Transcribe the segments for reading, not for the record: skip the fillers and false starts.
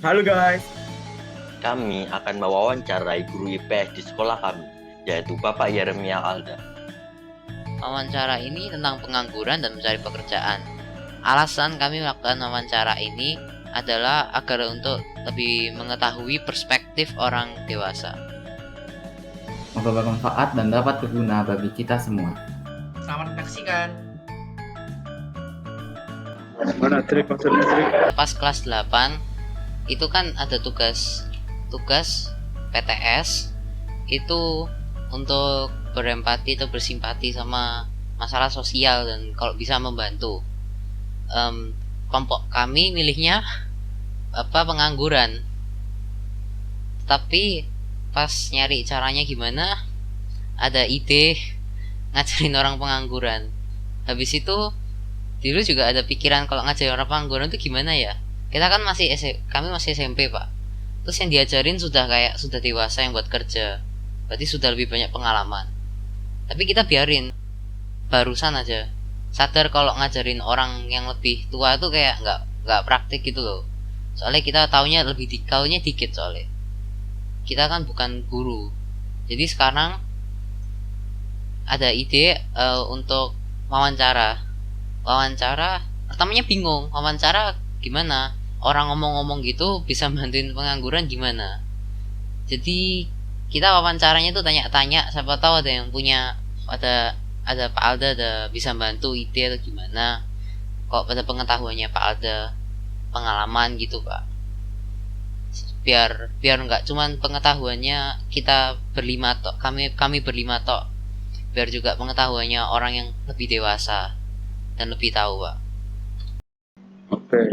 Halo guys, Kami akan mewawancarai guru IPS di sekolah kami, yaitu Bapak Yeremia Alda. Wawancara ini tentang pengangguran dan mencari pekerjaan. Alasan kami melakukan wawancara ini adalah agar untuk lebih mengetahui perspektif orang dewasa. Semoga bermanfaat dan dapat berguna bagi kita semua. Selamat menyaksikan. mana trik maksudnya trik? Pas kelas 8 itu kan ada tugas PTS itu untuk berempati atau bersimpati sama masalah sosial dan kalau bisa membantu. Kelompok kami milihnya pengangguran, tapi pas nyari caranya gimana ada ide ngajarin orang pengangguran. Habis itu dulu juga ada pikiran kalau ngajarin orang pengangguran itu gimana ya, kita kan kami masih SMP pak, terus yang diajarin sudah dewasa yang buat kerja, berarti sudah lebih banyak pengalaman, tapi kita biarin barusan aja sadar kalau ngajarin orang yang lebih tua tuh kayak nggak praktik gitu loh, soalnya kita taunya dikit, soalnya kita kan bukan guru. Jadi sekarang ada ide untuk wawancara. Wawancara pertamanya bingung, wawancara gimana, orang ngomong-ngomong gitu bisa bantuin pengangguran gimana. Jadi kita wawancaranya tuh tanya-tanya, siapa tahu ada yang punya, ada Pak Alda ada bisa bantu ide atau gimana, kok pada pengetahuannya Pak Alda, pengalaman gitu pak, biar biar nggak cuman pengetahuannya kita berlima tok, kami berlima tok, biar juga pengetahuannya orang yang lebih dewasa dan lebih tahu pak. Oke,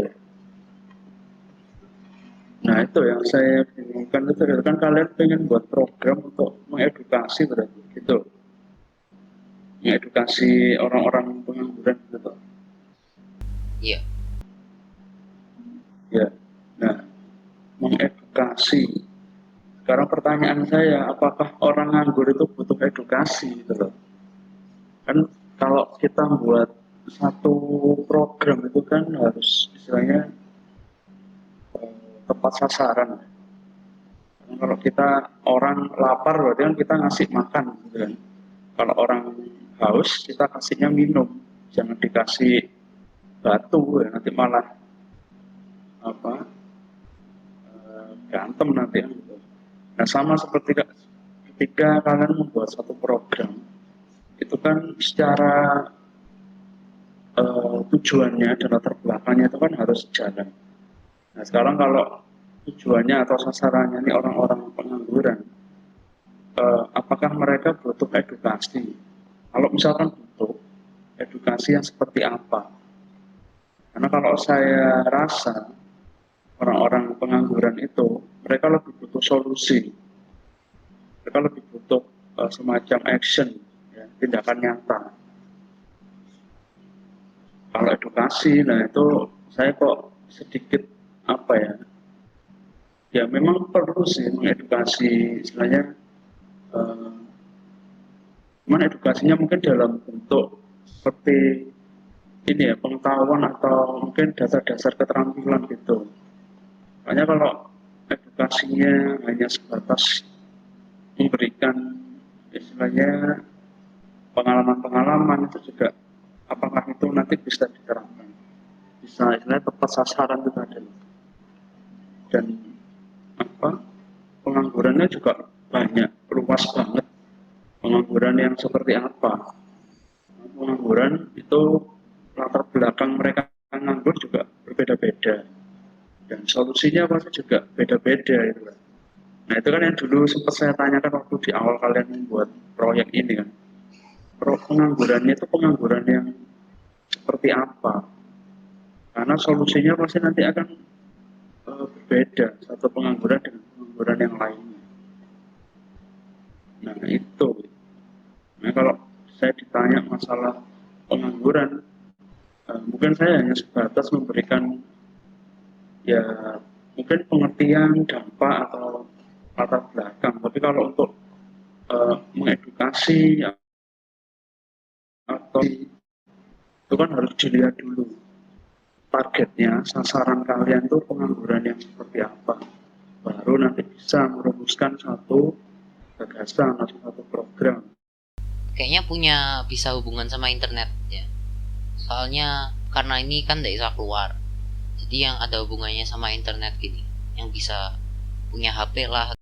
nah itu yang saya bingungkan itu kan kalian pengen buat program untuk mengedukasi berarti gitu, mengedukasi orang-orang pengangguran gitu. Iya. Ya, nah mengedukasi. Sekarang pertanyaan saya, apakah orang nganggur itu butuh edukasi gitu loh? Kan kalau kita buat satu program itu kan harus istilahnya tepat sasaran. Kalau kita orang lapar berarti kan kita ngasih makan gitu kan. Kalau orang haus kita kasihnya minum, jangan dikasih batu ya, nanti malah apa gantem nanti ya, gitu. Nah sama seperti ketika kalian membuat satu program itu kan secara tujuannya dan latar belakangnya itu kan harus jalan. Nah sekarang kalau tujuannya atau sasarannya ini orang-orang pengangguran, apakah mereka butuh edukasi? Kalau misalkan butuh, edukasi yang seperti apa? Karena kalau saya rasa orang-orang pengangguran itu mereka lebih butuh solusi, mereka lebih butuh semacam action, ya, tindakan nyata. Kalau edukasi, nah itu saya kok sedikit apa ya? Ya memang perlu sih mengedukasi, istilahnya eh, cuman edukasinya mungkin dalam bentuk seperti ini ya, pengetahuan atau mungkin dasar-dasar keterampilan gitu. Makanya kalau edukasinya hanya sebatas memberikan istilahnya pengalaman-pengalaman itu juga apakah itu nanti bisa diterapkan, bisa istilahnya tepat sasaran itu tadi, dan apa penganggurannya juga banyak, luas banget. Pengangguran yang seperti apa? Pengangguran itu latar belakang mereka nganggur juga berbeda-beda dan solusinya pasti juga beda-beda itu. Nah itu kan yang dulu sempat saya tanyakan waktu di awal kalian membuat proyek ini kan. Penganggurannya itu pengangguran yang seperti apa? Karena solusinya pasti nanti akan berbeda satu pengangguran dengan pengangguran yang lainnya. Nah itu. Nah kalau saya ditanya masalah pengangguran, mungkin saya hanya sebatas memberikan ya mungkin pengertian dampak atau latar belakang. Tapi kalau untuk mengedukasi atau itu kan harus dilihat dulu targetnya, sasaran kalian tuh pengangguran yang seperti apa. Baru nanti bisa merumuskan satu gagasan atau satu program. Kayaknya punya bisa hubungan sama internet ya. Soalnya karena ini kan tidak bisa keluar. Jadi yang ada hubungannya sama internet gini, yang bisa punya HP lah.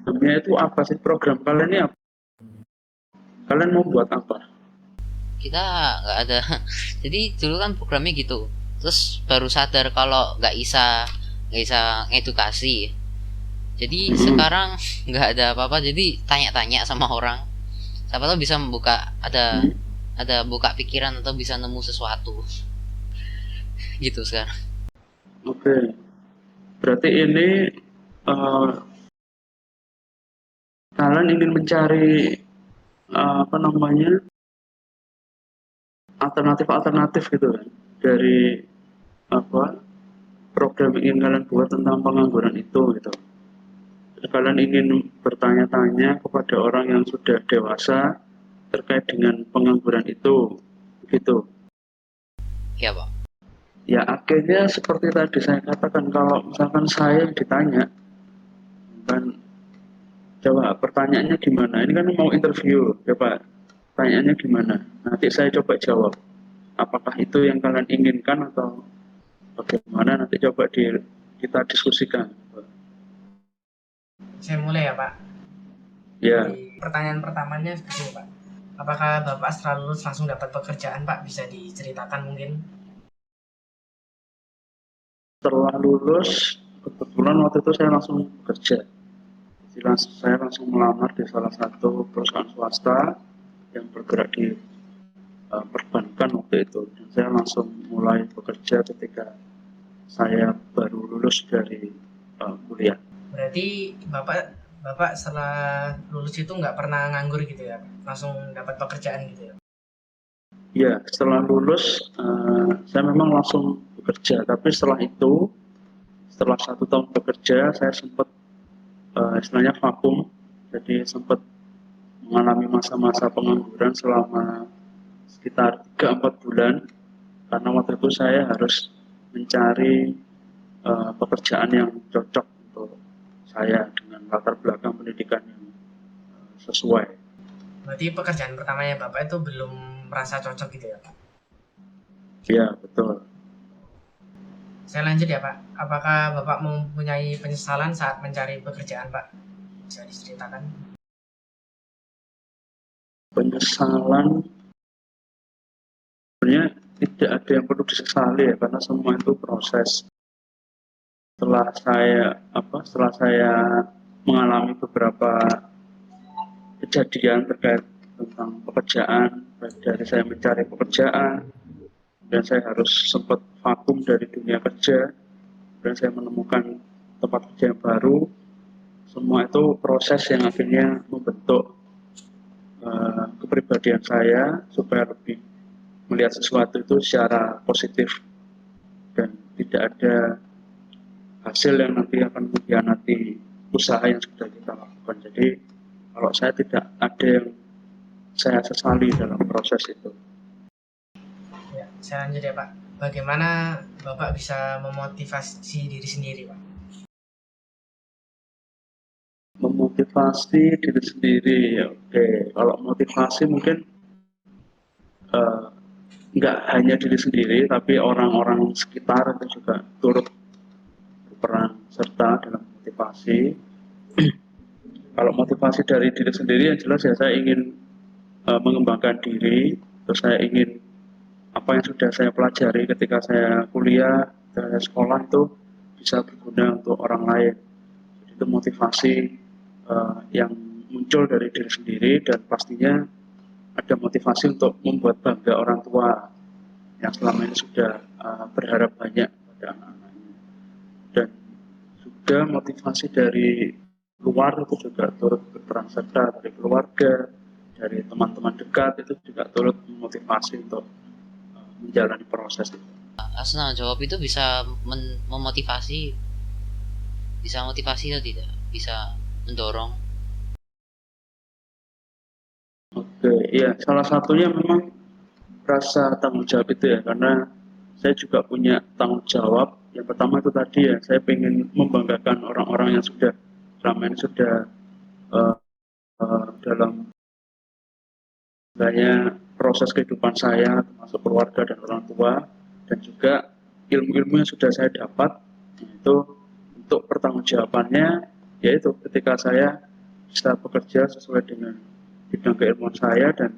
Namanya itu apa sih program kalian ini apa? Kalian mau buat apa? Kita nggak ada. Jadi dulu kan programnya gitu. Terus baru sadar kalau nggak bisa ngedukasi. Jadi sekarang nggak ada apa-apa. Jadi tanya-tanya sama orang. Siapa tahu bisa membuka ada buka pikiran atau bisa nemu sesuatu. Gitu sekarang. Oke, berarti ini eh, kalian ingin mencari apa namanya alternatif gitu kan dari apa program yang ingin kalian buat tentang pengangguran itu gitu. Kalian ingin bertanya-tanya kepada orang yang sudah dewasa terkait dengan pengangguran itu, gitu. Ya Pak. Ya akhirnya seperti tadi saya katakan, kalau misalkan saya ditanya, kan coba pertanyaannya gimana? Ini kan mau interview, coba pertanyaannya gimana? Nanti saya coba jawab. Apakah itu yang kalian inginkan atau bagaimana? Nanti coba kita diskusikan. Saya mulai ya Pak. Ya, Di pertanyaan pertamanya seperti ini Pak. Apakah Bapak setelah lulus langsung dapat pekerjaan Pak? Bisa diceritakan mungkin? setelah lulus, kebetulan waktu itu saya langsung bekerja. Saya langsung melamar di salah satu perusahaan swasta yang bergerak di perbankan waktu itu. Dan saya langsung mulai bekerja ketika saya baru lulus dari kuliah. Berarti Bapak setelah lulus itu nggak pernah nganggur gitu ya? Langsung dapat pekerjaan gitu ya? Ya, setelah lulus saya memang langsung bekerja. Tapi setelah itu, setelah 1 tahun bekerja, saya sempat istilahnya vakum. Jadi sempat mengalami masa-masa pengangguran selama sekitar 3-4 bulan. Karena waktu itu saya harus mencari pekerjaan yang cocok untuk saya dengan latar belakang pendidikan yang sesuai. Berarti pekerjaan pertamanya Bapak itu belum merasa cocok gitu ya Pak? Ya, betul. Saya lanjut ya Pak. Apakah Bapak mempunyai penyesalan saat mencari pekerjaan Pak? Bisa diceritakan? Penyesalan sebenarnya tidak ada yang perlu disesali ya, karena semua itu proses. Setelah saya mengalami beberapa kejadian terkait tentang pekerjaan, baik dari saya mencari pekerjaan, dan saya harus sempat vakum dari dunia kerja, dan saya menemukan tempat kerja yang baru. Semua itu proses yang akhirnya membentuk kepribadian saya supaya lebih melihat sesuatu itu secara positif dan tidak ada hasil yang nanti akan mengkhianati usaha yang sudah kita lakukan. Jadi kalau saya tidak ada yang saya sesali dalam proses itu. Ya, saya lanjut ya Pak. Bagaimana Bapak bisa memotivasi diri sendiri Pak? Memotivasi diri sendiri, ya oke. Kalau motivasi mungkin nggak hanya diri sendiri, tapi orang-orang sekitar itu juga turut berperan serta dalam motivasi. Kalau motivasi dari diri sendiri yang jelas ya saya ingin mengembangkan diri, terus saya ingin apa yang sudah saya pelajari ketika saya kuliah, ketika saya sekolah itu bisa berguna untuk orang lain. Jadi itu motivasi yang muncul dari diri sendiri, dan pastinya ada motivasi untuk membuat bangga orang tua yang selama ini sudah berharap banyak pada anak-anaknya. Dan juga motivasi dari luar itu juga turut berperan serta, dari keluarga, dari teman-teman dekat itu juga turut memotivasi untuk menjalani proses itu. Asna jawab itu bisa memotivasi, bisa motivasi atau tidak, bisa mendorong. Oke, iya, salah satunya memang rasa tanggung jawab itu ya, karena saya juga punya tanggung jawab. Yang pertama itu tadi ya, saya ingin membanggakan orang-orang yang sudah selama ini sudah uh, dalam banyak proses kehidupan saya, termasuk keluarga dan orang tua, dan juga ilmu-ilmu yang sudah saya dapat, itu untuk pertanggungjawabannya, yaitu ketika saya bisa bekerja sesuai dengan bidang keilmuan saya dan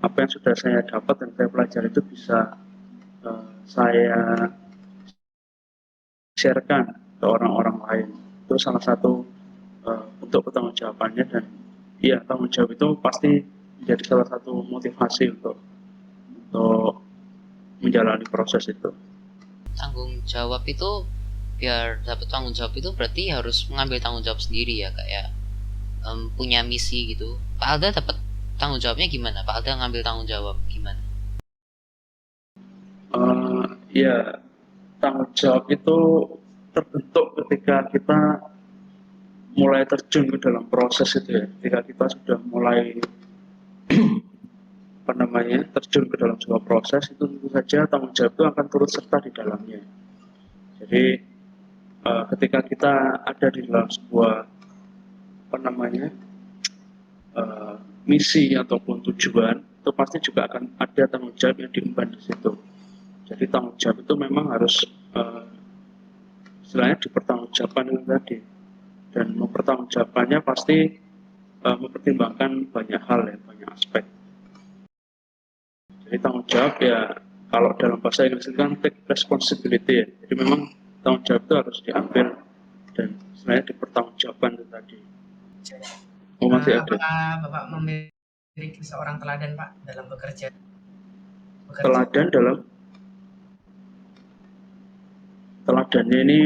apa yang sudah saya dapat dan saya pelajari itu bisa saya sharekan ke orang-orang lain. Itu salah satu untuk pertanggungjawabannya, dan iya, tanggung jawab itu pasti menjadi salah satu motivasi untuk menjalani proses itu. Tanggung jawab itu, biar dapat tanggung jawab itu berarti harus mengambil tanggung jawab sendiri ya, kayak punya misi gitu. Pak Alda dapat tanggung jawabnya gimana? Pak Alda ngambil tanggung jawab gimana? Ya, tanggung jawab itu terbentuk ketika kita mulai terjun ke dalam proses itu ya. Ketika kita sudah mulai terjun ke dalam sebuah proses, itu tentu saja tanggung jawab itu akan turut serta di dalamnya. Jadi ketika kita ada di dalam sebuah misi ataupun tujuan, itu pasti juga akan ada tanggung jawab yang diemban di situ. Jadi tanggung jawab itu memang harus istilahnya dipertanggungjawabkan itu tadi, dan mempertanggungjawabkannya pasti mempertimbangkan banyak hal ya, banyak aspek. Jadi tanggung jawab ya, kalau dalam bahasa Inggris itu kan take responsibility ya. Jadi memang tanggung jawab itu harus diambil dan istilahnya dipertanggungjawabkan itu tadi. Masih ada. Apakah Bapak memiliki seorang teladan Pak dalam bekerja? Teladan teladannya ini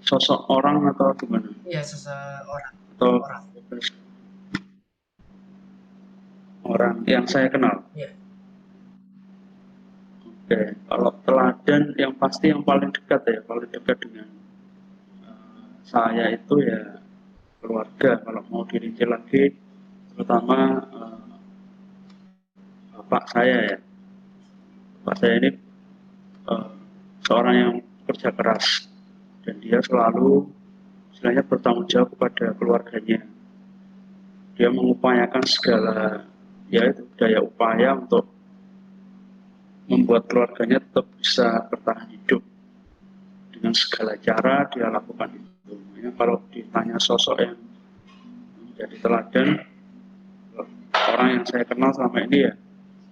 sosok orang atau gimana? Iya, seseorang. Atau orang yang saya kenal? Iya. Oke, kalau teladan yang pasti yang paling dekat ya, paling dekat dengan saya itu ya keluarga. Kalau mau dirinci lagi, terutama bapak saya ya. Bapak saya ini seorang yang kerja keras dan dia selalu istilahnya bertanggung jawab kepada keluarganya. Dia mengupayakan segala yaitu daya upaya untuk membuat keluarganya tetap bisa bertahan hidup dengan segala cara dia lakukan itu. Ya, kalau ditanya sosok yang menjadi teladan, orang yang saya kenal selama ini ya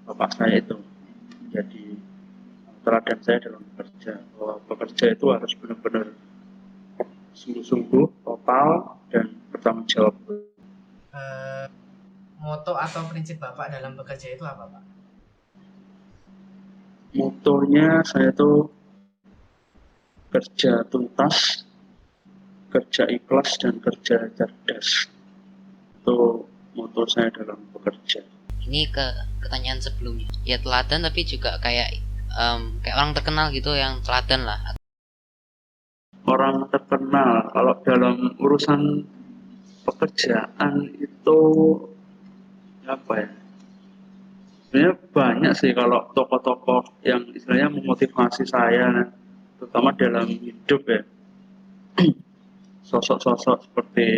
bapak saya itu menjadi teladan saya dalam bekerja. Bahwa bekerja itu harus benar-benar sungguh-sungguh, total, dan bertanggung jawab. Moto atau prinsip Bapak dalam bekerja itu apa Pak? Motonya saya tuh kerja tuntas, kerja ikhlas, dan kerja cerdas. Itu moto saya dalam bekerja. Ini ke pertanyaan sebelumnya. Ya teladan, tapi juga kayak orang terkenal gitu yang teladan lah. Orang terkenal kalau dalam urusan pekerjaan itu apa ya? Sebenarnya banyak sih kalau tokoh-tokoh yang istilahnya memotivasi saya, terutama dalam hidup ya. Sosok-sosok seperti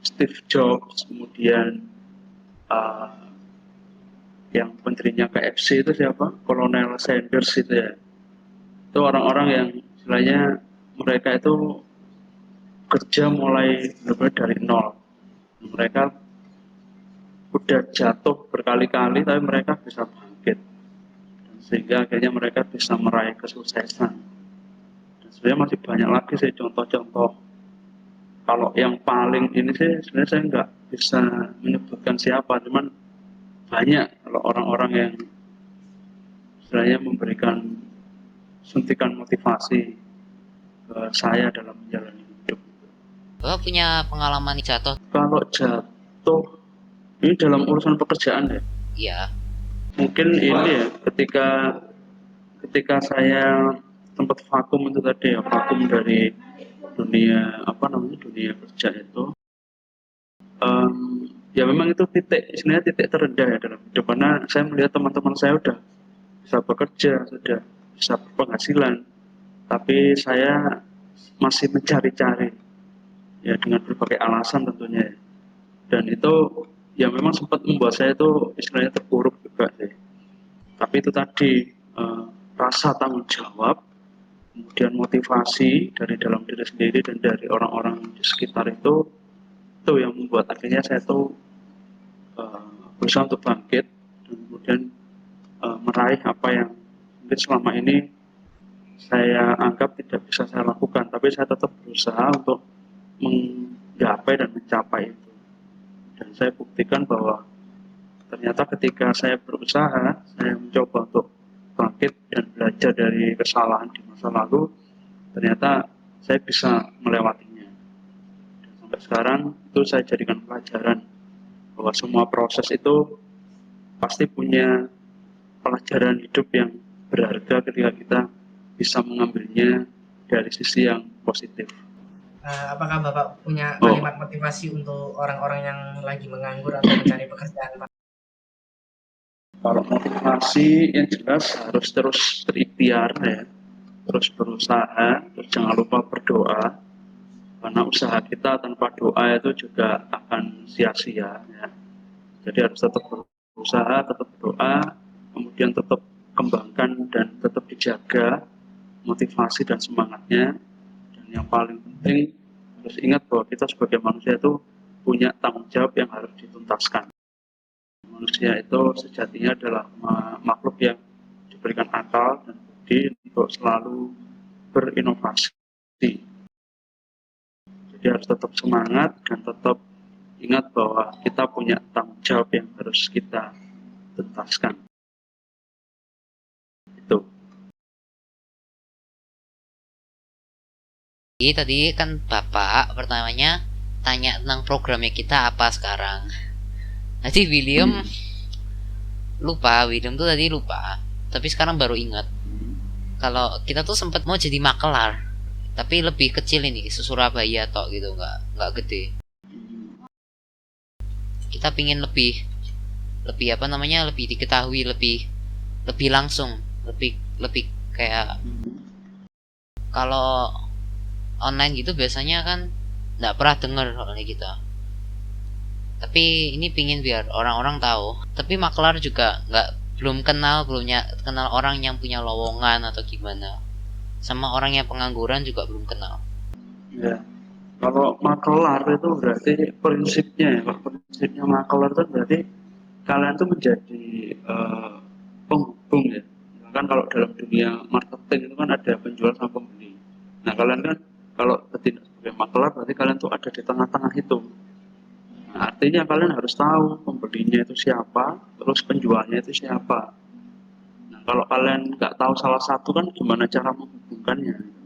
Steve Jobs, kemudian yang menterinya KFC itu siapa? Kolonel Sanders itu ya. Itu orang-orang yang istilahnya mereka itu kerja mulai benar-benar dari nol. Mereka udah jatuh berkali-kali tapi mereka bisa bangkit. Dan sehingga akhirnya mereka bisa meraih kesuksesan. Dan sebenarnya masih banyak lagi sih contoh-contoh. Kalau yang paling ini sih sebenarnya saya nggak bisa menyebutkan siapa, cuman banyak kalau orang-orang yang istilahnya memberikan suntikan motivasi ke saya dalam menjalani hidup. Bapak punya pengalaman jatuh? Kalau jatuh ini dalam urusan pekerjaan ya? Iya. Mungkin ini ya, ketika saya sempat vakum itu tadi ya, vakum dari dunia dunia kerja itu, ya memang itu sebenarnya titik terendah ya dalam hidup, karena saya melihat teman-teman saya udah bisa bekerja, sudah bisa berpenghasilan, tapi saya masih mencari-cari ya dengan berbagai alasan tentunya ya. Dan itu ya memang sempat membuat saya itu istilahnya terpuruk juga sih. Tapi itu tadi eh, rasa tanggung jawab, kemudian motivasi dari dalam diri sendiri dan dari orang-orang di sekitar itu yang membuat akhirnya saya tuh berusaha untuk bangkit dan kemudian meraih apa yang mungkin selama ini saya anggap tidak bisa saya lakukan, tapi saya tetap berusaha untuk menggapai dan mencapai itu. Dan saya buktikan bahwa ternyata ketika saya berusaha, saya mencoba untuk bangkit dan belajar dari kesalahan di masa lalu, ternyata saya bisa melewatinya. Dan sampai sekarang itu saya jadikan pelajaran bahwa semua proses itu pasti punya pelajaran hidup yang berharga ketika kita bisa mengambilnya dari sisi yang positif. Apakah Bapak punya Oh, kalimat motivasi untuk orang-orang yang lagi menganggur atau mencari pekerjaan, Pak? kalau motivasi yang jelas harus terus berikhtiar ya, terus berusaha, terus jangan lupa berdoa, karena usaha kita tanpa doa itu juga akan sia-sia ya. Jadi harus tetap berusaha, tetap berdoa, kemudian tetap kembangkan dan tetap dijaga motivasi dan semangatnya. Dan yang paling penting harus ingat bahwa kita sebagai manusia itu punya tanggung jawab yang harus dituntaskan. Manusia itu sejatinya adalah makhluk yang diberikan akal dan budi untuk selalu berinovasi. Jadi harus tetap semangat dan tetap ingat bahwa kita punya tanggung jawab yang harus kita tuntaskan. Itu. Jadi tadi kan Bapak pertamanya tanya tentang programnya kita apa sekarang. Nanti William William tuh tadi lupa. Tapi sekarang baru ingat. Kalau kita tuh sempat mau jadi makelar, tapi lebih kecil ini, Surabaya tok gitu, nggak gede. Kita pingin lebih apa namanya, lebih diketahui, lebih langsung, lebih kayak kalau online gitu biasanya kan nggak pernah denger soalnya kita. Tapi ini pingin biar orang-orang tahu. Tapi makelar juga belum kenal orang yang punya lowongan atau gimana. Sama orang yang pengangguran juga belum kenal. Ya. Kalau makelar itu berarti prinsipnya ya, kalau prinsipnya makelar itu berarti kalian tuh menjadi penghubung ya. Kan kalau dalam dunia marketing itu kan ada penjual sama pembeli. Nah kalian kan kalau bertindak sebagai makelar berarti kalian tuh ada di tengah-tengah itu. Nah, artinya kalian harus tahu pembelinya itu siapa, terus penjualnya itu siapa. Nah kalau kalian nggak tahu salah satu kan gimana cara menghubungkannya?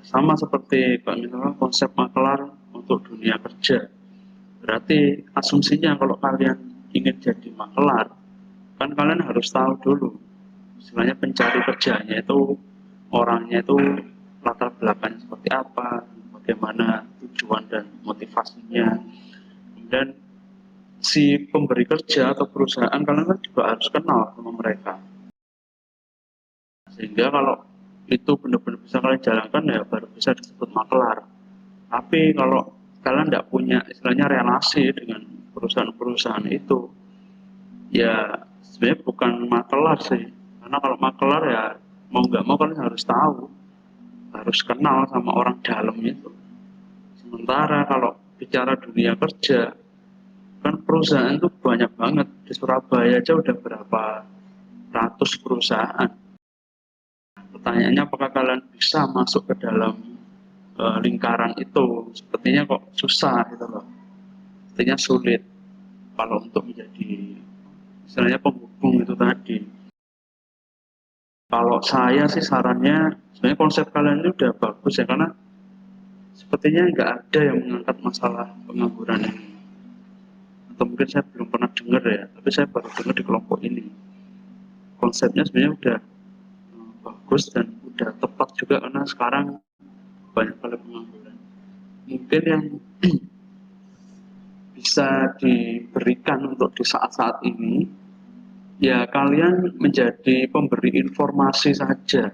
Sama seperti misalnya konsep makelar untuk dunia kerja. Berarti asumsinya kalau kalian ingin jadi makelar, kan kalian harus tahu dulu. Istilahnya pencari kerjanya itu orangnya itu latar belakangnya seperti apa, bagaimana tujuan dan motivasinya. Kemudian si pemberi kerja atau perusahaan kalian kan juga harus kenal sama mereka. Sehingga kalau itu benar-benar bisa kalian jalankan ya baru bisa disebut makelar. Tapi kalau kalian tidak punya istilahnya relasi dengan perusahaan-perusahaan itu, ya sebenarnya bukan makelar sih. Karena kalau makelar ya mau nggak mau kalian harus tahu, harus kenal sama orang dalam itu. Sementara kalau bicara dunia kerja, kan perusahaan itu banyak banget. Di Surabaya aja udah berapa ratus perusahaan. Pertanyaannya apakah kalian bisa masuk ke dalam lingkaran itu? Sepertinya kok susah gitu loh. Sepertinya sulit kalau untuk menjadi istilahnya penghubung itu tadi. Kalau saya sih sarannya sebenarnya konsep kalian ini udah bagus ya, karena sepertinya nggak ada yang mengangkat masalah pengangguran ini. Atau mungkin saya belum pernah dengar ya, tapi saya baru dengar di kelompok ini. Konsepnya sebenarnya udah bagus dan udah tepat juga karena sekarang banyak kali pengangguran. Mungkin yang bisa diberikan untuk di saat-saat ini, ya kalian menjadi pemberi informasi saja.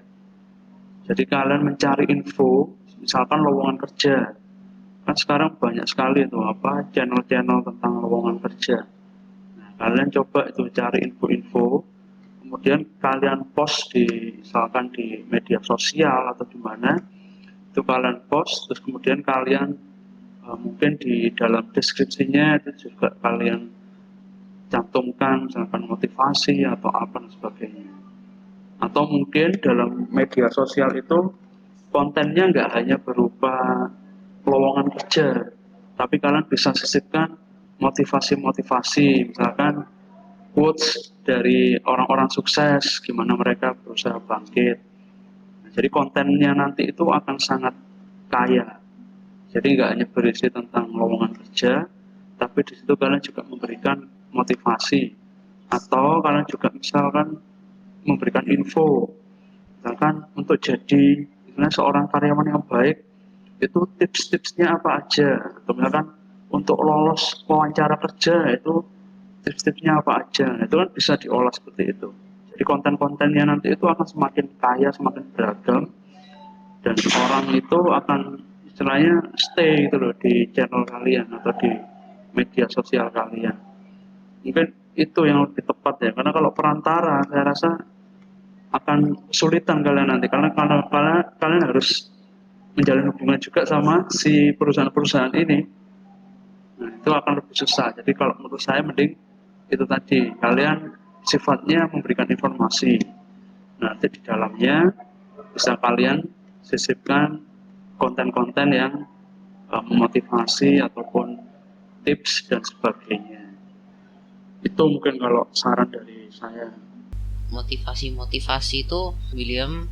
Jadi kalian mencari info, misalkan lowongan kerja. Kan sekarang banyak sekali itu channel-channel tentang lowongan kerja. Nah, kalian coba itu cari info-info, kemudian kalian post misalkan di media sosial atau di mana, itu kalian post, terus kemudian kalian mungkin di dalam deskripsinya itu juga kalian cantumkan misalkan motivasi atau apa dan sebagainya. Atau mungkin dalam media sosial itu kontennya nggak hanya berupa lowongan kerja, tapi kalian bisa sisipkan motivasi-motivasi, misalkan quotes dari orang-orang sukses, gimana mereka berusaha bangkit. Nah, jadi kontennya nanti itu akan sangat kaya. Jadi nggak hanya berisi tentang lowongan kerja, tapi di situ kalian juga memberikan motivasi, atau kalian juga misalkan memberikan info, misalkan untuk jadi seorang karyawan yang baik itu tips-tipsnya apa aja, atau misalkan untuk lolos wawancara kerja itu tips-tipsnya apa aja. Nah, itu kan bisa diolah seperti itu. Jadi konten-kontennya nanti itu akan semakin kaya, semakin beragam, dan orang itu akan istilahnya stay gitu loh di channel kalian atau di media sosial kalian. Mungkin itu yang lebih tepat ya, karena kalau perantara saya rasa akan kesulitan kalian nanti, karena kalian harus menjalin hubungan juga sama si perusahaan-perusahaan ini. Nah, itu akan lebih susah. Jadi kalau menurut saya mending itu tadi, kalian sifatnya memberikan informasi. Nah, nanti di dalamnya bisa kalian sisipkan konten-konten yang memotivasi ataupun tips dan sebagainya. Itu mungkin kalau saran dari saya. Motivasi itu William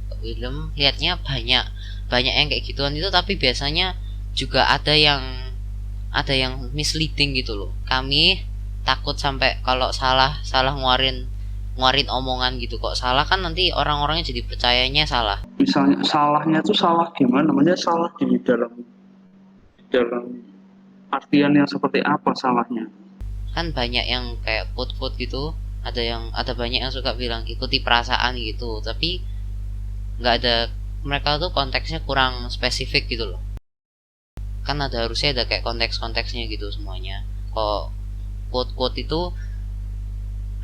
lihatnya banyak yang kayak gituan itu, tapi biasanya juga ada yang misleading gitu loh. Kami takut sampai kalau salah ngeluarin omongan gitu, kok salah kan nanti orang-orangnya jadi percayanya salah. Misalnya salahnya itu salah gimana? Namanya salah di dalam artian yang seperti apa salahnya? Kan banyak yang kayak quote gitu, ada banyak yang suka bilang ikuti perasaan gitu, tapi nggak ada, mereka tuh konteksnya kurang spesifik gitu loh. Kan harusnya ada kayak konteks-konteksnya gitu semuanya. Kok quote itu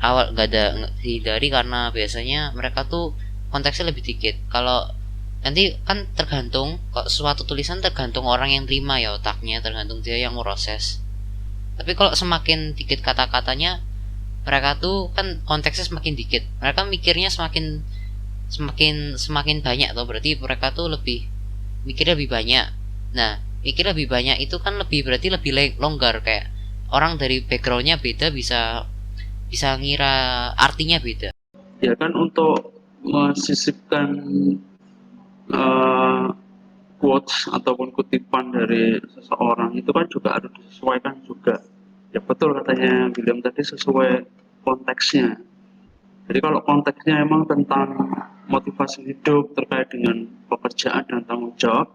awal nggak ada, dihindari karena biasanya mereka tuh konteksnya lebih dikit. Kalau nanti kan tergantung, kok suatu tulisan tergantung orang yang terima ya, otaknya tergantung dia yang proses. Tapi kalau semakin dikit kata-katanya, mereka tuh kan konteksnya semakin dikit, mereka mikirnya semakin banyak tuh, berarti mereka tuh mikirnya lebih banyak. Nah, mikir lebih banyak itu kan berarti lebih longgar, kayak orang dari backgroundnya beda bisa ngira artinya beda. Ya kan untuk mensisipkan quotes ataupun kutipan dari seseorang itu kan juga harus disesuaikan juga. Ya betul katanya William tadi, sesuai konteksnya. Jadi kalau konteksnya emang tentang motivasi hidup terkait dengan pekerjaan dan tanggung jawab,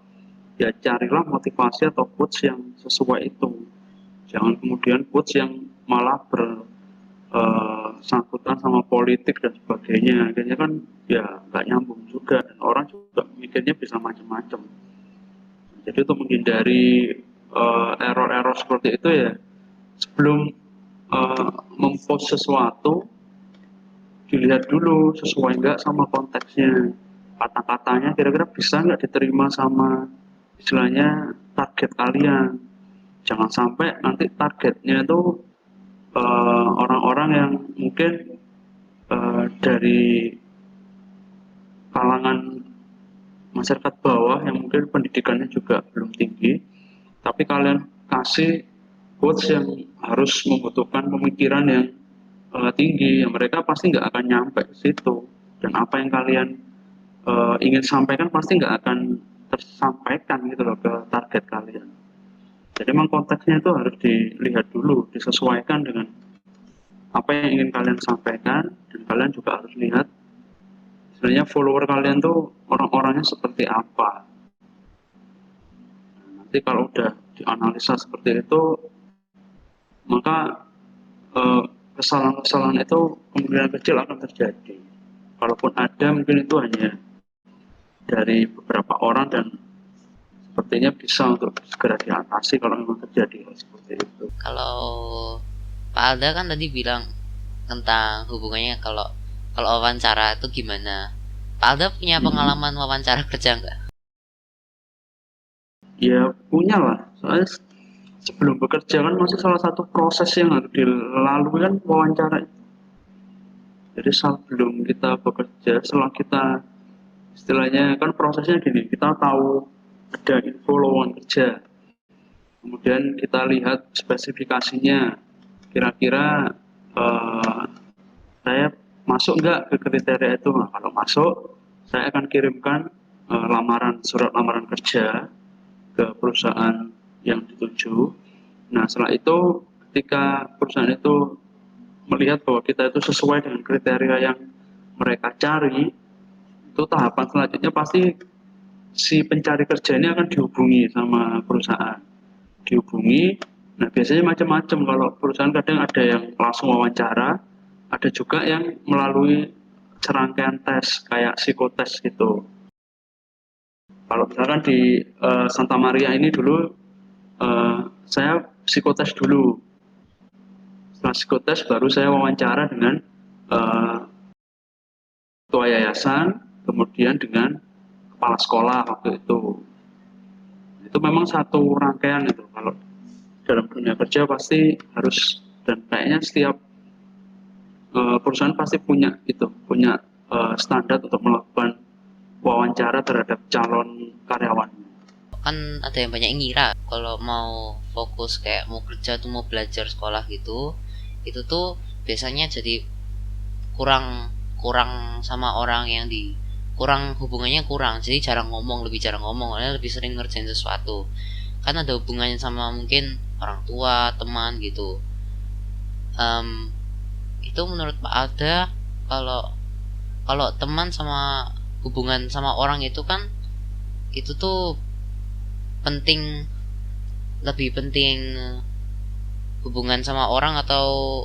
ya carilah motivasi atau quotes yang sesuai itu. Jangan kemudian quotes yang malah bersangkutan sama politik dan sebagainya. Akhirnya kan ya nggak nyambung juga, dan orang juga mikirnya bisa macam-macam. Jadi untuk menghindari error-error seperti itu ya, sebelum mempost sesuatu, dilihat dulu sesuai nggak sama konteksnya, kata-katanya kira-kira bisa nggak diterima sama istilahnya target kalian. Jangan sampai nanti targetnya itu orang-orang yang mungkin dari kalangan masyarakat bawah yang mungkin pendidikannya juga belum tinggi, tapi kalian kasih quotes yang harus membutuhkan pemikiran yang tinggi, yang mereka pasti nggak akan nyampe ke situ, dan apa yang kalian ingin sampaikan pasti nggak akan tersampaikan gitu loh ke target kalian. Jadi memang konteksnya itu harus dilihat dulu, disesuaikan dengan apa yang ingin kalian sampaikan, dan kalian juga harus lihat sebenarnya follower kalian tuh orang-orangnya seperti apa. Nanti kalau udah dianalisa seperti itu, maka kesalahan-kesalahan itu kemungkinan kecil akan terjadi. Kalaupun ada, mungkin itu hanya dari beberapa orang dan sepertinya bisa untuk segera diatasi kalau memang terjadi hal seperti itu. Kalau Pak Alda kan tadi bilang tentang hubungannya kalau wawancara itu gimana. Pak Alda punya pengalaman wawancara kerja nggak? Ya punya lah, soalnya sebelum bekerja kan masih salah satu proses yang harus dilalui kan wawancara. Jadi sebelum kita bekerja, setelah kita istilahnya kan prosesnya gini, kita tahu ada info lowongan kerja, kemudian kita lihat spesifikasinya, kira-kira saya masuk nggak ke kriteria itu. Nah, kalau masuk, saya akan kirimkan surat lamaran kerja ke perusahaan yang dituju. Nah, setelah itu ketika perusahaan itu melihat bahwa kita itu sesuai dengan kriteria yang mereka cari, itu tahapan selanjutnya pasti si pencari kerja ini akan dihubungi sama perusahaan. Dihubungi, nah biasanya macam-macam. Kalau perusahaan kadang ada yang langsung wawancara, ada juga yang melalui serangkaian tes kayak psikotes gitu. Kalau misalkan di Santa Maria ini dulu saya psikotes dulu. Setelah psikotes baru saya wawancara dengan ketua yayasan, kemudian dengan kepala sekolah waktu itu. Itu memang satu rangkaian itu. Kalau dalam dunia kerja pasti harus, dan kayaknya setiap perusahaan pasti punya standar untuk melakukan wawancara terhadap calon karyawan. Kan ada yang banyak yang ngira kalau mau fokus kayak mau kerja tuh mau belajar sekolah gitu, itu tuh biasanya jadi kurang sama orang yang kurang hubungannya kurang, jadi lebih jarang ngomong, lebih sering ngerjain sesuatu. Kan ada hubungannya sama mungkin orang tua, teman gitu. Itu menurut Pak Alda, kalau teman sama hubungan sama orang itu kan itu tuh lebih penting hubungan sama orang atau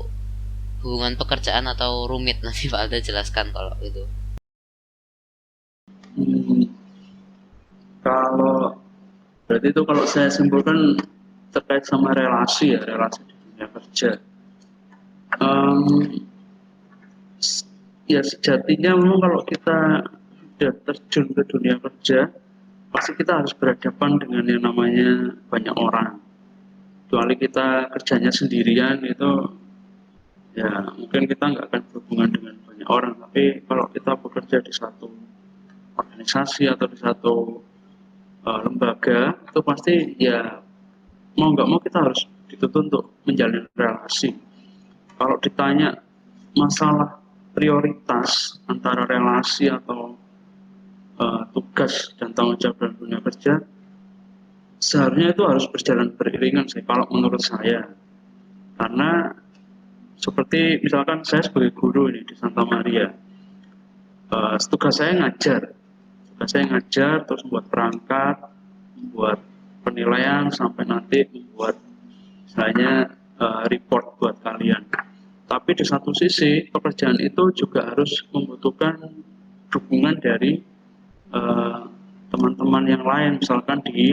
hubungan pekerjaan atau rumit? Nanti Pak Alda jelaskan kalau itu. Kalau berarti itu kalau saya simpulkan terkait sama relasi di dunia kerja. Ya sejatinya memang kalau kita sudah terjun ke dunia kerja, pasti kita harus berhadapan dengan yang namanya banyak orang. Kecuali kita kerjanya sendirian itu, ya mungkin kita nggak akan berhubungan dengan banyak orang. Tapi kalau kita bekerja di satu organisasi atau di satu lembaga, itu pasti ya mau nggak mau kita harus dituntut untuk menjalin relasi. Kalau ditanya masalah prioritas antara relasi atau tugas dan tanggung jawab dalam dunia kerja, seharusnya itu harus berjalan beriringan sih kalau menurut saya. Karena seperti misalkan saya sebagai guru ini di Santa Maria, tugas saya ngajar, terus membuat perangkat, membuat penilaian sampai nanti membuat misalnya report buat kalian. Tapi di satu sisi pekerjaan itu juga harus membutuhkan dukungan dari teman-teman yang lain, misalkan di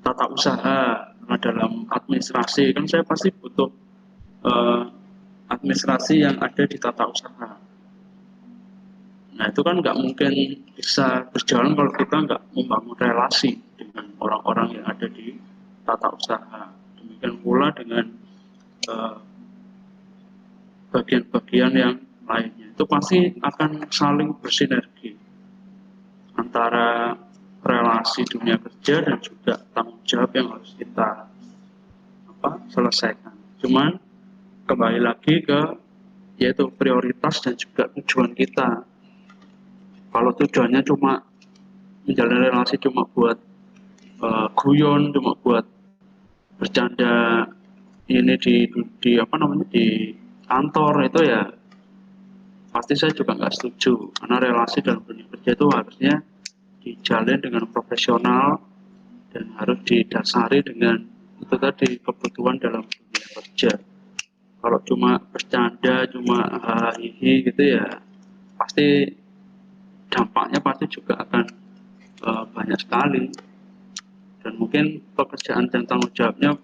tata usaha. Nah, dalam administrasi kan saya pasti butuh administrasi yang ada di tata usaha. Nah itu kan nggak mungkin bisa berjalan kalau kita nggak membangun relasi dengan orang-orang yang ada di tata usaha. Demikian pula dengan bagian-bagian yang lainnya. Itu pasti akan saling bersinergi antara relasi dunia kerja dan juga tanggung jawab yang harus kita selesaikan. Cuman kembali lagi ke yaitu prioritas dan juga tujuan kita. Kalau tujuannya cuma menjalin relasi cuma buat guyon, cuma buat bercanda ini di kantor, itu ya pasti saya juga nggak setuju, karena relasi dalam dunia kerja itu harusnya dijalin dengan profesional dan harus didasari dengan itu tadi kebutuhan dalam dunia kerja. Kalau cuma bercanda, cuma hihi gitu ya, pasti dampaknya pasti juga akan banyak sekali. Dan mungkin pekerjaan dan tanggung jawabnya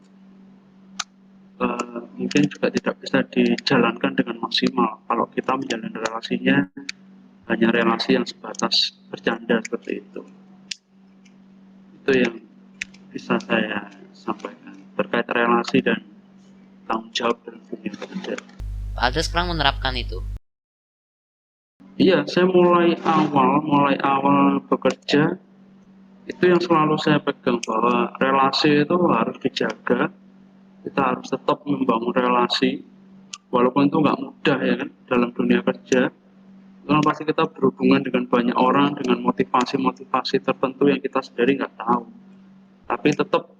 mungkin juga tidak bisa dijalankan dengan maksimal kalau kita menjalin relasinya hanya relasi yang sebatas bercanda seperti itu. Itu yang bisa saya sampaikan terkait relasi dan tanggung jawab dalam dunia kerja. Pak Alda sekarang menerapkan itu. Iya, saya mulai awal bekerja itu yang selalu saya pegang bahwa relasi itu harus dijaga. Kita harus tetap membangun relasi, walaupun itu nggak mudah ya kan dalam dunia kerja. Karena pasti kita berhubungan dengan banyak orang dengan motivasi-motivasi tertentu yang kita sendiri nggak tahu. Tapi tetap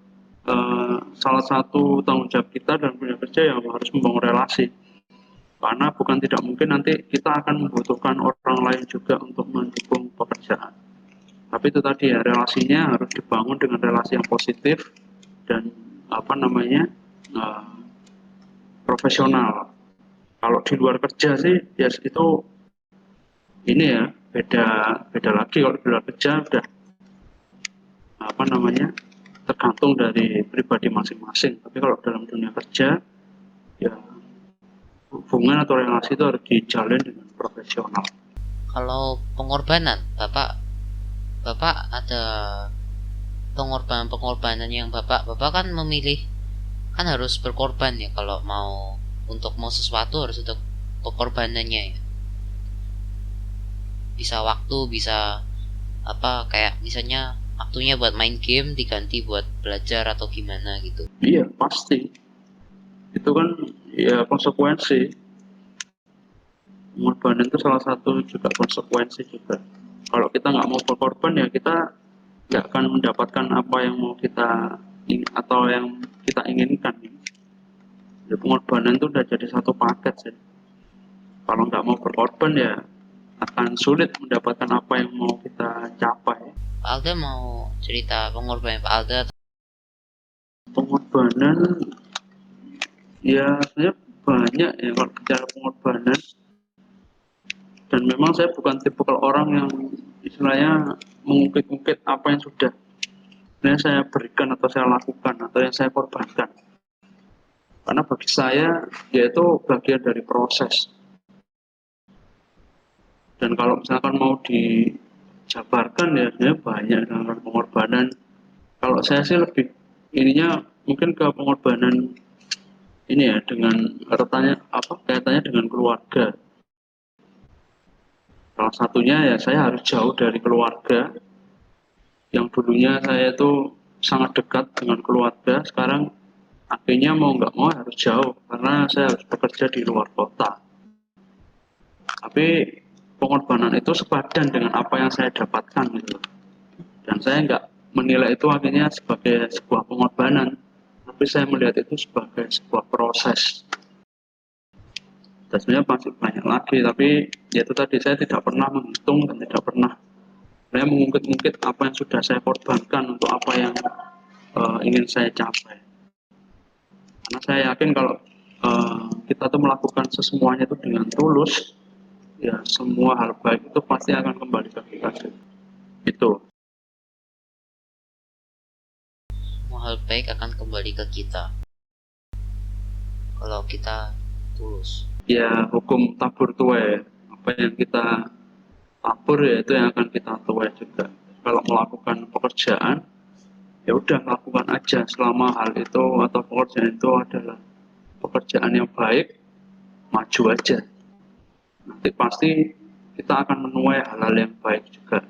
salah satu tanggung jawab kita dalam dunia kerja yang harus membangun relasi. Karena bukan tidak mungkin nanti kita akan membutuhkan orang lain juga untuk mendukung pekerjaan. Tapi itu tadi ya, relasinya harus dibangun dengan relasi yang positif dan profesional. Kalau di luar kerja sih ya itu ini ya beda lagi. Kalau di luar kerja udah tergantung dari pribadi masing-masing. Tapi kalau dalam dunia kerja ya hubungan atau relasi itu harus dijalin dengan profesional. Kalau pengorbanan, Bapak ada pengorbanan yang Bapak kan memilih, kan harus berkorban ya kalau mau sesuatu harus untuk pengorbanannya ya. Bisa waktu, bisa kayak misalnya waktunya buat main game diganti buat belajar atau gimana gitu. Iya pasti, itu kan ya konsekuensi. Pengorbanan itu salah satu juga konsekuensi juga. Kalau kita nggak mau berkorban ya kita nggak akan mendapatkan apa yang mau kita atau yang kita inginkan. Ya, pengorbanan itu udah jadi satu paket sih. Kalau nggak mau berkorban ya akan sulit mendapatkan apa yang mau kita capai. Pak Alda mau cerita pengorbanan Pak Alda? Pengorbanan ya sebenarnya banyak ya kalau bicara pengorbanan. Dan memang saya bukan tipe orang yang istilahnya mengungkit-ungkit apa yang sudah saya berikan atau saya lakukan atau yang saya korbankan. Karena bagi saya yaitu bagian dari proses. Dan kalau misalkan mau dijabarkan ya sebenarnya banyak dengan pengorbanan. Kalau saya sih lebih ininya mungkin ke pengorbanan ini ya dengan kaitannya dengan keluarga. Salah satunya ya saya harus jauh dari keluarga. Yang dulunya saya itu sangat dekat dengan keluarga, sekarang akhirnya mau nggak mau harus jauh karena saya harus bekerja di luar kota. Tapi pengorbanan itu sepadan dengan apa yang saya dapatkan gitu. Dan saya nggak menilai itu akhirnya sebagai sebuah pengorbanan, tapi saya melihat itu sebagai sebuah proses. Dan sebenarnya masih banyak lagi, tapi ya itu tadi saya tidak pernah menghitung dan tidak pernah saya mengungkit-ungkit apa yang sudah saya korbankan untuk apa yang ingin saya capai. Karena saya yakin kalau kita tuh melakukan semuanya itu dengan tulus, ya semua hal baik itu pasti akan kembali ke kita. Itu. Semua hal baik akan kembali ke kita kalau kita tulus. Ya hukum tabur tuai, apa yang kita tabur ya itu yang akan kita tuai juga. Kalau melakukan pekerjaan ya udah lakukan aja selama hal itu atau pekerjaan itu adalah pekerjaan yang baik, maju aja. Nanti pasti kita akan menuai hal-hal yang baik juga.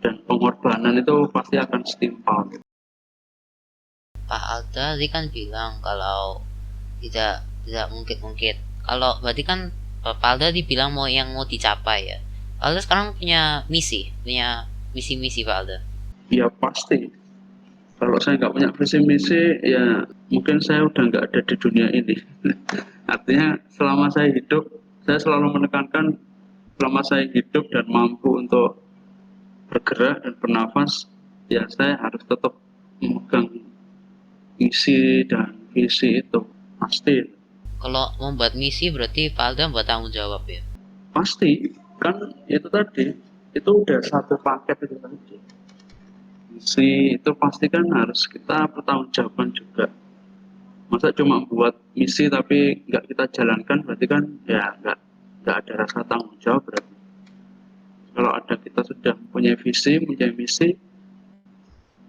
Dan pengorbanan itu pasti akan setimpal. Pak Alda tadi kan bilang kalau tidak mungkin. Kalau berarti kan Pak Alda dibilang mau dicapai ya. Pak Alda sekarang punya misi-misi Pak Alda. Ya pasti. Kalau saya nggak punya visi misi, ya mungkin saya udah nggak ada di dunia ini. Artinya selama saya hidup, saya selalu menekankan selama saya hidup dan mampu untuk bergerak dan bernafas, ya saya harus tetap memegang misi dan visi itu pasti. Kalau membuat misi berarti Pak Alda buat tanggung jawab ya. Pasti kan itu tadi, itu udah satu paket itu tadi. Misi itu pasti kan harus kita pertanggungjawabkan juga. Masa cuma buat misi tapi nggak kita jalankan berarti kan ya nggak ada rasa tanggung jawab berarti. Kalau ada kita sudah punya visi, punya misi,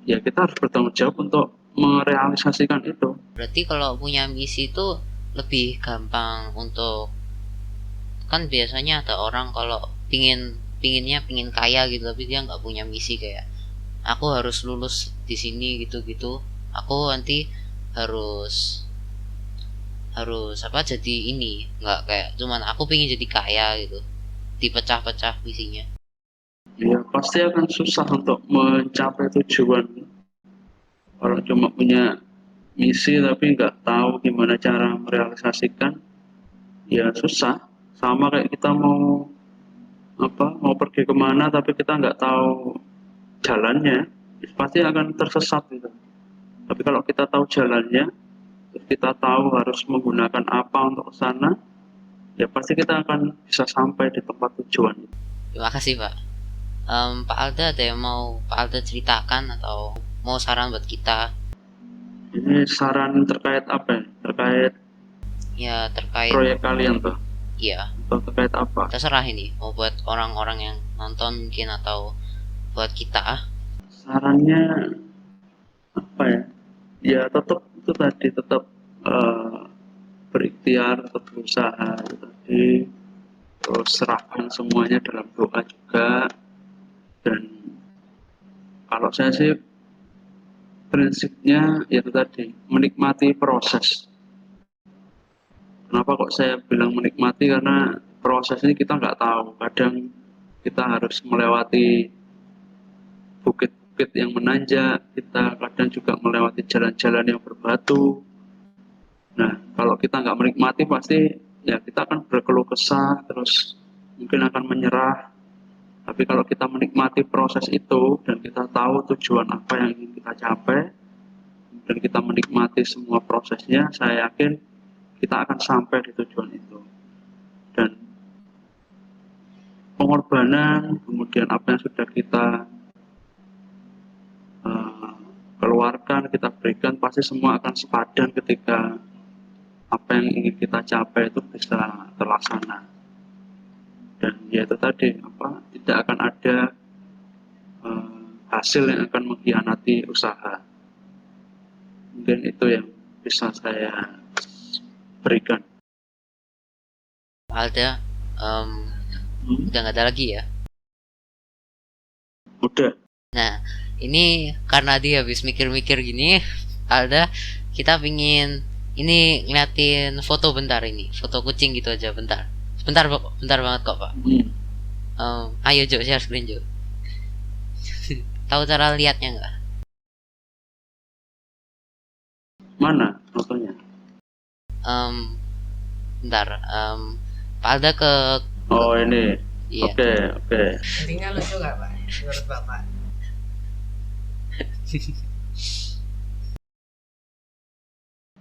ya kita harus bertanggung jawab untuk merealisasikan itu. Berarti kalau punya misi itu lebih gampang untuk, kan biasanya ada orang kalau pinginnya pingin kaya gitu tapi dia nggak punya misi, kayak aku harus lulus di sini gitu-gitu, aku nanti harus apa jadi ini, nggak kayak cuman aku pingin jadi kaya gitu, dipecah-pecah misinya. Ya pasti akan susah untuk mencapai tujuan. Kalau cuma punya misi tapi nggak tahu gimana cara merealisasikan, ya susah. Sama kayak kita mau pergi kemana tapi kita nggak tahu jalannya, pasti akan tersesat gitu. Tapi kalau kita tahu jalannya, kita tahu harus menggunakan apa untuk ke sana, ya pasti kita akan bisa sampai di tempat tujuan. Terima kasih Pak. Pak Alda ada yang mau Pak Alda ceritakan atau mau saran buat kita? Ini saran terkait apa ya? Terkait Ya terkait, proyek kalian tuh? ya Atau terkait apa? terserah ini, mau buat orang-orang yang nonton mungkin atau buat kita. Sarannya apa ya? Ya tetap itu tadi, tetap berikhtiar, tetap berusaha itu tadi. Terus serahkan semuanya dalam doa juga. Dan kalau saya sih prinsipnya itu tadi, menikmati proses. Kenapa kok saya bilang menikmati? Karena proses ini kita nggak tahu. Kadang kita harus melewati bukit-bukit yang menanjak, kita kadang juga melewati jalan-jalan yang berbatu. Nah, kalau kita nggak menikmati pasti ya kita akan berkeluh kesah, terus mungkin akan menyerah. Tapi kalau kita menikmati proses itu dan kita tahu tujuan apa yang ingin kita capai dan kita menikmati semua prosesnya, saya yakin kita akan sampai di tujuan itu. Dan pengorbanan, kemudian apa yang sudah kita keluarkan, kita berikan, pasti semua akan sepadan ketika apa yang ingin kita capai itu bisa terlaksana. Dan ya itu tadi, tidak akan ada hasil yang akan mengkhianati usaha. Mungkin itu yang bisa saya berikan. Pak Alda, udah nggak ada lagi ya? Udah. Nah, ini karena dia habis mikir-mikir gini, Alda, kita pingin ini ngeliatin foto bentar, ini foto kucing gitu aja bentar. Bentar banget kok Pak. Ayo Jo, share screen Jo. Tahu cara lihatnya nggak? Mana fotonya? Bentar. Pak Alda ke, Oh ini. iya. Oke. Intinya lucu nggak Pak menurut Bapak?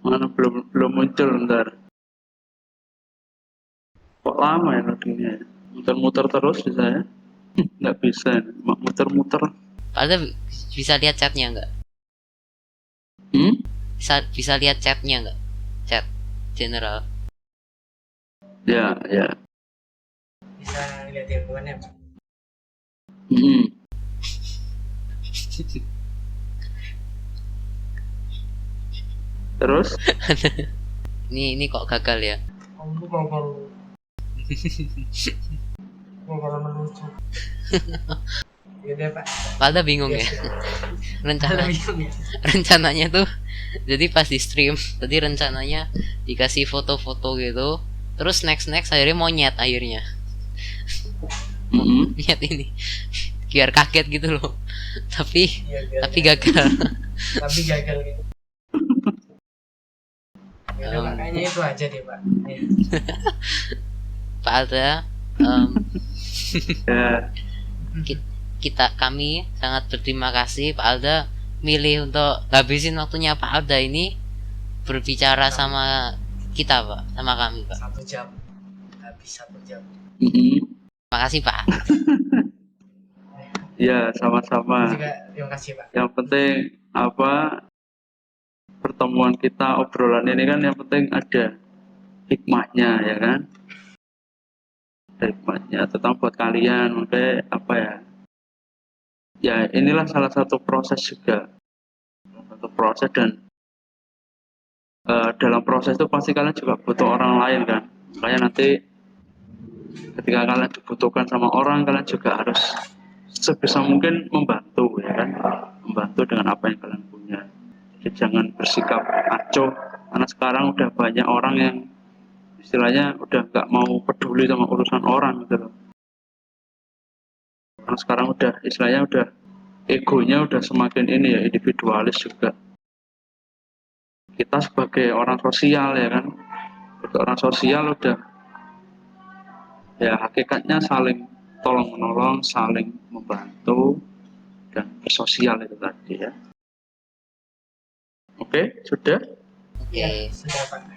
Mana belum muncul, bentar. Kok lama ya loadingnya? Muter-muter terus bisa ya? Nggak bisa, muter-muter. Pak Alda bisa lihat chatnya nggak? Bisa lihat chatnya nggak? Chat general. Ya. Bisa lihat hubungannya Pak? Terus? Ini kok gagal ya? Kamu gagal. Gagal melucu. Gitu ya Pak. Pak Alda bingung ya? Ada bingung ya? Rencananya tuh, jadi pas di stream tadi rencananya dikasih foto-foto gitu, terus next akhirnya monyet akhirnya. Lihat ini biar kaget gitu loh, tapi Iya, gagal. Tapi gagal gitu. Ya udah Pak, kayaknya itu aja deh Pak. Nih. Pak Alda, Ya. kami sangat berterima kasih Pak Alda milih untuk ngabisin waktunya Pak Alda ini berbicara sama kita Pak, sama kami Pak. 1 jam. Habis 1 jam. Makasih Pak. Ya, sama-sama. Juga terima kasih Pak. Yang penting pertemuan kita, obrolan ini kan yang penting ada hikmahnya, ya kan? Ada hikmahnya tentang buat kalian, makanya ya inilah salah satu proses juga, salah satu proses. Dan dalam proses itu pasti kalian juga butuh orang lain kan, makanya nanti ketika kalian dibutuhkan sama orang, kalian juga harus sebisa mungkin membantu, ya kan, membantu dengan apa yang kalian punya. Jadi jangan bersikap acuh, karena sekarang udah banyak orang yang istilahnya udah nggak mau peduli sama urusan orang gitu loh. Karena sekarang udah istilahnya udah egonya udah semakin ini ya, individualis juga. Kita sebagai orang sosial, ya kan, sebagai orang sosial udah ya hakikatnya saling tolong menolong, saling membantu dan bersosial itu tadi ya. Oke, sudah. Oke. Ya, sudah Pak.